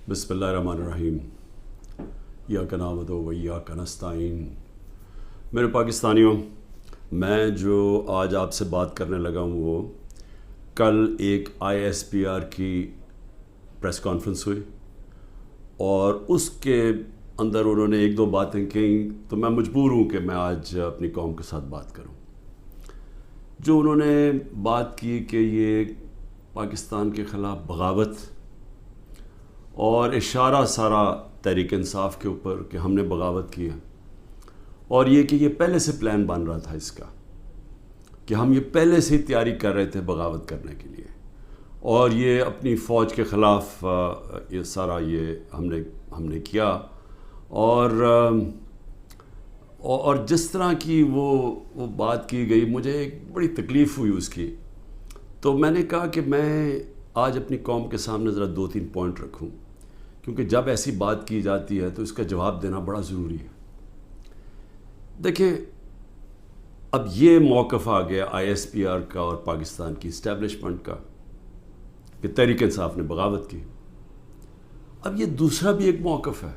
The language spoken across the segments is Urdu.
بسم اللہ الرحمن الرحیم ایاک نعبد و ایاک نستعین۔ میرے پاکستانیوں، میں جو آج آپ سے بات کرنے لگا ہوں وہ کل ایک ISPR کی پریس کانفرنس ہوئی اور اس کے اندر انہوں نے ایک دو باتیں کہیں تو میں مجبور ہوں کہ میں آج اپنی قوم کے ساتھ بات کروں۔ جو انہوں نے بات کی کہ یہ پاکستان کے خلاف بغاوت اور اشارہ سارا تحریک انصاف کے اوپر کہ ہم نے بغاوت کی ہے، اور یہ کہ یہ پہلے سے پلان بن رہا تھا اس کا کہ ہم یہ پہلے سے ہی تیاری کر رہے تھے بغاوت کرنے کے لیے، اور یہ اپنی فوج کے خلاف یہ سارا یہ ہم نے کیا، اور جس طرح کی وہ بات کی گئی مجھے ایک بڑی تکلیف ہوئی اس کی۔ تو میں نے کہا کہ میں آج اپنی قوم کے سامنے ذرا 2-3 پوائنٹ رکھوں، کیونکہ جب ایسی بات کی جاتی ہے تو اس کا جواب دینا بڑا ضروری ہے۔ دیکھیں، اب یہ موقف آ گیا ISPR کا اور پاکستان کی اسٹیبلشمنٹ کا کہ تحریک انصاف نے بغاوت کی۔ اب یہ دوسرا بھی ایک موقف ہے،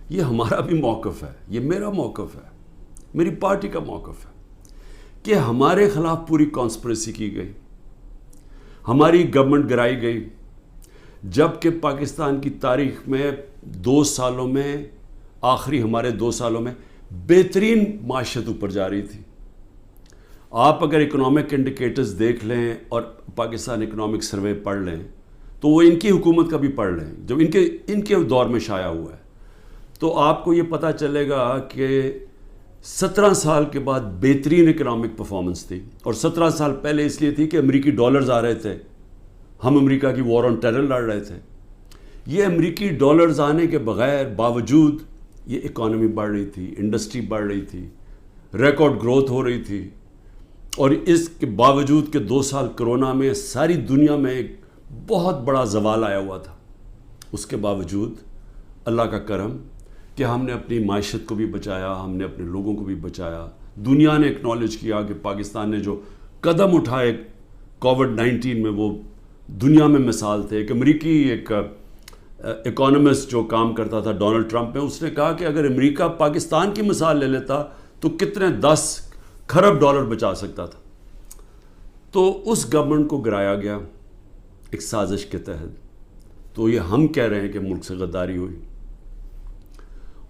یہ ہمارا بھی موقف ہے، یہ میرا موقف ہے، میری پارٹی کا موقف ہے کہ ہمارے خلاف پوری کانسپریسی کی گئی، ہماری گورنمنٹ گرائی گئی، جبکہ پاکستان کی تاریخ میں 2 سالوں میں ہمارے 2 سالوں میں بہترین معیشت اوپر جا رہی تھی۔ آپ اگر اکنامک انڈیکیٹرز دیکھ لیں اور پاکستان اکنامک سروے پڑھ لیں تو وہ ان کی حکومت کا بھی پڑھ لیں جو ان کے دور میں شائع ہوا ہے، تو آپ کو یہ پتہ چلے گا کہ 17 سال کے بعد بہترین اکنامک پرفارمنس تھی، اور 17 سال پہلے اس لیے تھی کہ امریکی ڈالرز آ رہے تھے، ہم امریکہ کی وار آن ٹیرر لڑ رہے تھے۔ یہ امریکی ڈالرز آنے کے باوجود یہ اکانومی بڑھ رہی تھی، انڈسٹری بڑھ رہی تھی، ریکارڈ گروتھ ہو رہی تھی، اور اس کے باوجود کہ 2 سال کرونا میں ساری دنیا میں ایک بہت بڑا زوال آیا ہوا تھا، اس کے باوجود اللہ کا کرم کہ ہم نے اپنی معیشت کو بھی بچایا، ہم نے اپنے لوگوں کو بھی بچایا۔ دنیا نے اکنالج کیا کہ پاکستان نے جو قدم اٹھائے کووڈ-19 میں وہ دنیا میں مثال تھے۔ ایک امریکی ایک اکانومسٹ جو کام کرتا تھا ڈونلڈ ٹرمپ میں، اس نے کہا کہ اگر امریکہ پاکستان کی مثال لے لیتا تو کتنے 10 کھرب ڈالر بچا سکتا تھا۔ تو اس گورنمنٹ کو گرایا گیا ایک سازش کے تحت، تو یہ ہم کہہ رہے ہیں کہ ملک سے غداری ہوئی۔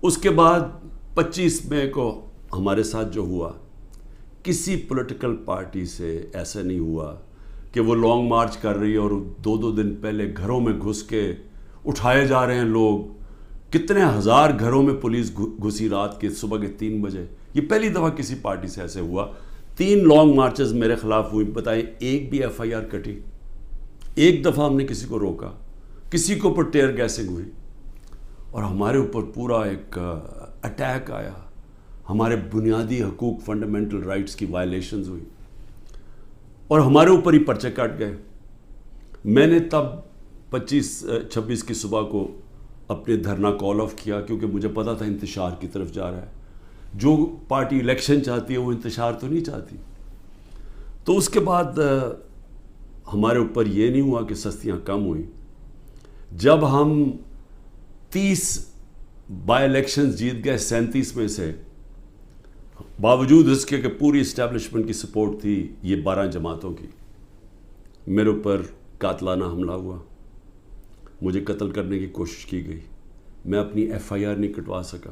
اس کے بعد 25 مئی کو ہمارے ساتھ جو ہوا، کسی پولیٹیکل پارٹی سے ایسا نہیں ہوا کہ وہ لانگ مارچ کر رہی ہے اور 2 دن پہلے گھروں میں گھس کے اٹھائے جا رہے ہیں لوگ، کتنے ہزار گھروں میں پولیس گھسی رات کے صبح کے 3 بجے۔ یہ پہلی دفعہ کسی پارٹی سے ایسے ہوا۔ 3 لانگ مارچز میرے خلاف ہوئی، بتائیں ایک بھی FIR کٹی؟ ایک دفعہ ہم نے کسی کو روکا؟ کسی کے اوپر ٹیئر گیسنگ ہوئی؟ اور ہمارے اوپر پورا ایک اٹیک آیا، ہمارے بنیادی حقوق فنڈامنٹل رائٹس کی وائلیشنز ہوئی، اور ہمارے اوپر ہی پرچے کٹ گئے۔ میں نے تب 26 کی صبح کو اپنے دھرنا کال آف کیا، کیونکہ مجھے پتا تھا انتشار کی طرف جا رہا ہے۔ جو پارٹی الیکشن چاہتی ہے وہ انتشار تو نہیں چاہتی۔ تو اس کے بعد ہمارے اوپر یہ نہیں ہوا کہ سستیاں کم ہوئیں۔ جب ہم 30 بائی الیکشنز جیت گئے 37 میں سے، باوجود اس کے کہ پوری اسٹیبلشمنٹ کی سپورٹ تھی یہ 12 جماعتوں کی، میرے اوپر قاتلانہ حملہ ہوا، مجھے قتل کرنے کی کوشش کی گئی، میں اپنی FIR نہیں کٹوا سکا۔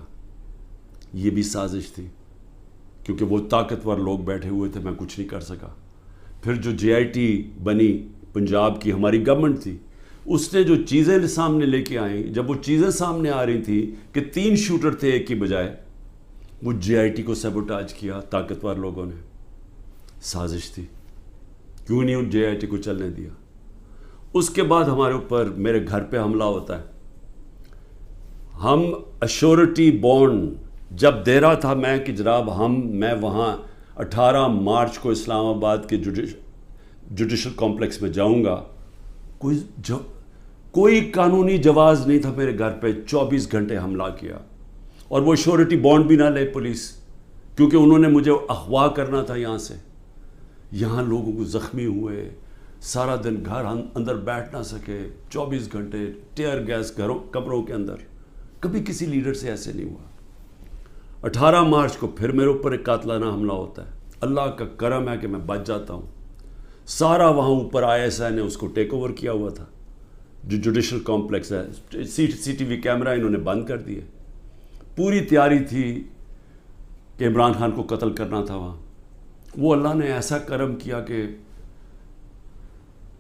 یہ بھی سازش تھی، کیونکہ وہ طاقتور لوگ بیٹھے ہوئے تھے، میں کچھ نہیں کر سکا۔ پھر جو JIT بنی پنجاب کی ہماری گورنمنٹ تھی، اس نے جو چیزیں سامنے لے کے آئیں، جب وہ چیزیں سامنے آ رہی تھی کہ 3 شوٹر تھے ایک کی بجائے، وہ JIT کو سیبوٹاج کیا طاقتور لوگوں نے۔ سازش تھی، کیوں نہیں JIT کو چلنے دیا۔ اس کے بعد ہمارے اوپر میرے گھر پہ حملہ ہوتا ہے۔ ہم ایشورٹی بانڈ جب دے رہا تھا میں کہ جناب میں وہاں 18 مارچ کو اسلام آباد کے جوڈیشل کمپلیکس میں جاؤں گا، کوئی قانونی جواز نہیں تھا میرے گھر پہ، 24 گھنٹے حملہ کیا، اور وہ ایشورٹی بانڈ بھی نہ لے پولیس، کیونکہ انہوں نے مجھے اغوا کرنا تھا یہاں سے۔ یہاں لوگوں کو زخمی ہوئے، سارا دن گھر اندر بیٹھ نہ سکے، 24 گھنٹے ٹیئر گیس گھروں کمروں کے اندر. کبھی کسی لیڈر سے ایسے نہیں ہوا. 18 مارچ کو پھر میرے اوپر ایک قاتلانہ حملہ ہوتا ہے. اللہ کا کرم ہے کہ میں بچ جاتا ہوں. سارا وہاں اوپر ISI نے اس کو ٹیک اوور کیا ہوا تھا، جو جوڈیشل کمپلیکس ہے. CCTV کیمرہ انہوں نے بند کر دیے. پوری تیاری تھی کہ عمران خان کو قتل کرنا تھا وہاں. وہ اللہ نے ایسا کرم کیا کہ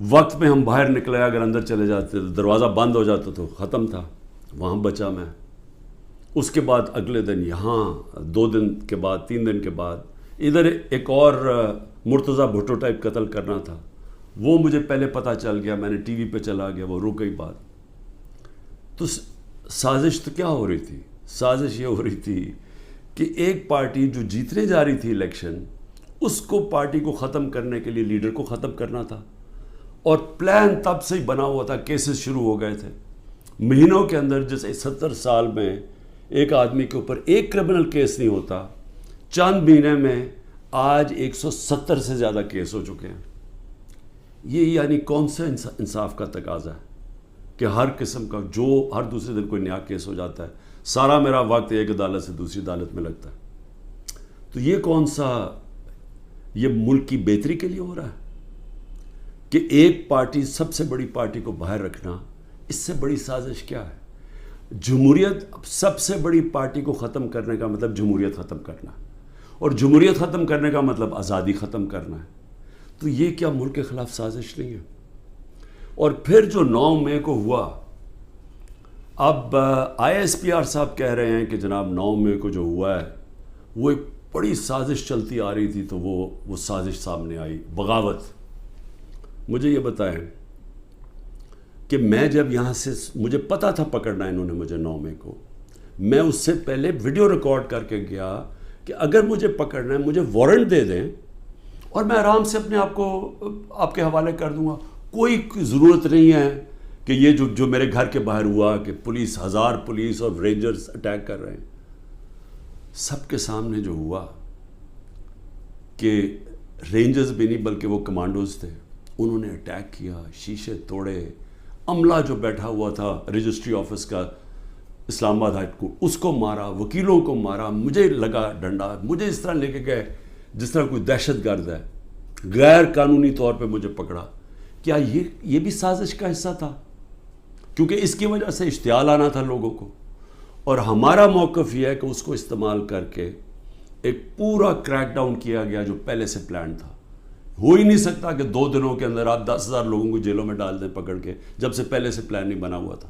وقت میں ہم باہر نکلے، اگر اندر چلے جاتے دروازہ بند ہو جاتا تو ختم تھا. وہاں بچا میں. اس کے بعد اگلے دن یہاں، 2 دن کے بعد 3 دن کے بعد ادھر ایک اور مرتضیٰ بھٹو ٹائپ قتل کرنا تھا. وہ مجھے پہلے پتہ چل گیا، میں نے ٹی وی پہ چلا گیا، وہ رک گئی بات. تو سازش تو کیا ہو رہی تھی؟ سازش یہ ہو رہی تھی کہ ایک پارٹی جو جیتنے جا رہی تھی الیکشن، اس کو پارٹی کو ختم کرنے کے لیے لیڈر کو ختم کرنا تھا. اور پلان تب سے ہی بنا ہوا تھا. کیسز شروع ہو گئے تھے مہینوں کے اندر. جیسے 70 سال میں ایک آدمی کے اوپر ایک کرمنل کیس نہیں ہوتا، چند مہینے میں آج 170 سے زیادہ کیس ہو چکے ہیں. یہ یعنی کون سا انصاف کا تقاضا ہے کہ ہر قسم کا جو ہر دوسرے دن کوئی نیا کیس ہو جاتا ہے. سارا میرا وقت ایک عدالت سے دوسری عدالت میں لگتا ہے. تو یہ کون سا، یہ ملک کی بہتری کے لیے ہو رہا ہے کہ ایک پارٹی، سب سے بڑی پارٹی کو باہر رکھنا؟ اس سے بڑی سازش کیا ہے؟ جمہوریت، سب سے بڑی پارٹی کو ختم کرنے کا مطلب جمہوریت ختم کرنا، اور جمہوریت ختم کرنے کا مطلب آزادی ختم کرنا ہے. تو یہ کیا ملک کے خلاف سازش نہیں ہے؟ اور پھر جو 9 مئی کو ہوا، اب ISPR صاحب کہہ رہے ہیں کہ جناب 9 مئی کو جو ہوا ہے وہ ایک بڑی سازش چلتی آ رہی تھی، تو وہ سازش سامنے آئی، بغاوت. مجھے یہ بتائیں کہ میں جب یہاں سے، مجھے پتا تھا پکڑنا انہوں نے مجھے 9 مئی کو، میں اس سے پہلے ویڈیو ریکارڈ کر کے گیا کہ اگر مجھے پکڑنا ہے مجھے وارنٹ دے دیں اور میں آرام سے اپنے آپ کو آپ کے حوالے کر دوں گا. کوئی ضرورت نہیں ہے کہ یہ جو میرے گھر کے باہر ہوا کہ پولیس، 1000 پولیس اور رینجرز اٹیک کر رہے ہیں. سب کے سامنے جو ہوا کہ رینجرز بھی نہیں بلکہ وہ کمانڈوز تھے، انہوں نے اٹیک کیا، شیشے توڑے. عملہ جو بیٹھا ہوا تھا رجسٹری آفس کا اسلام آباد ہائی کورٹ، اس کو مارا، وکیلوں کو مارا. مجھے لگا ڈنڈا، مجھے اس طرح لے کے گئے جس طرح کوئی دہشت گرد ہے. غیر قانونی طور پہ مجھے پکڑا. کیا یہ بھی سازش کا حصہ تھا؟ کیونکہ اس کی وجہ سے اشتعال آنا تھا لوگوں کو. اور ہمارا موقف یہ ہے کہ اس کو استعمال کر کے ایک پورا کریک ڈاؤن کیا گیا جو پہلے سے پلان تھا. ہو ہی نہیں سکتا کہ 2 دنوں کے اندر آپ 10,000 لوگوں کو جیلوں میں ڈال دیں پکڑ کے، جب سے پہلے سے پلان نہیں بنا ہوا تھا.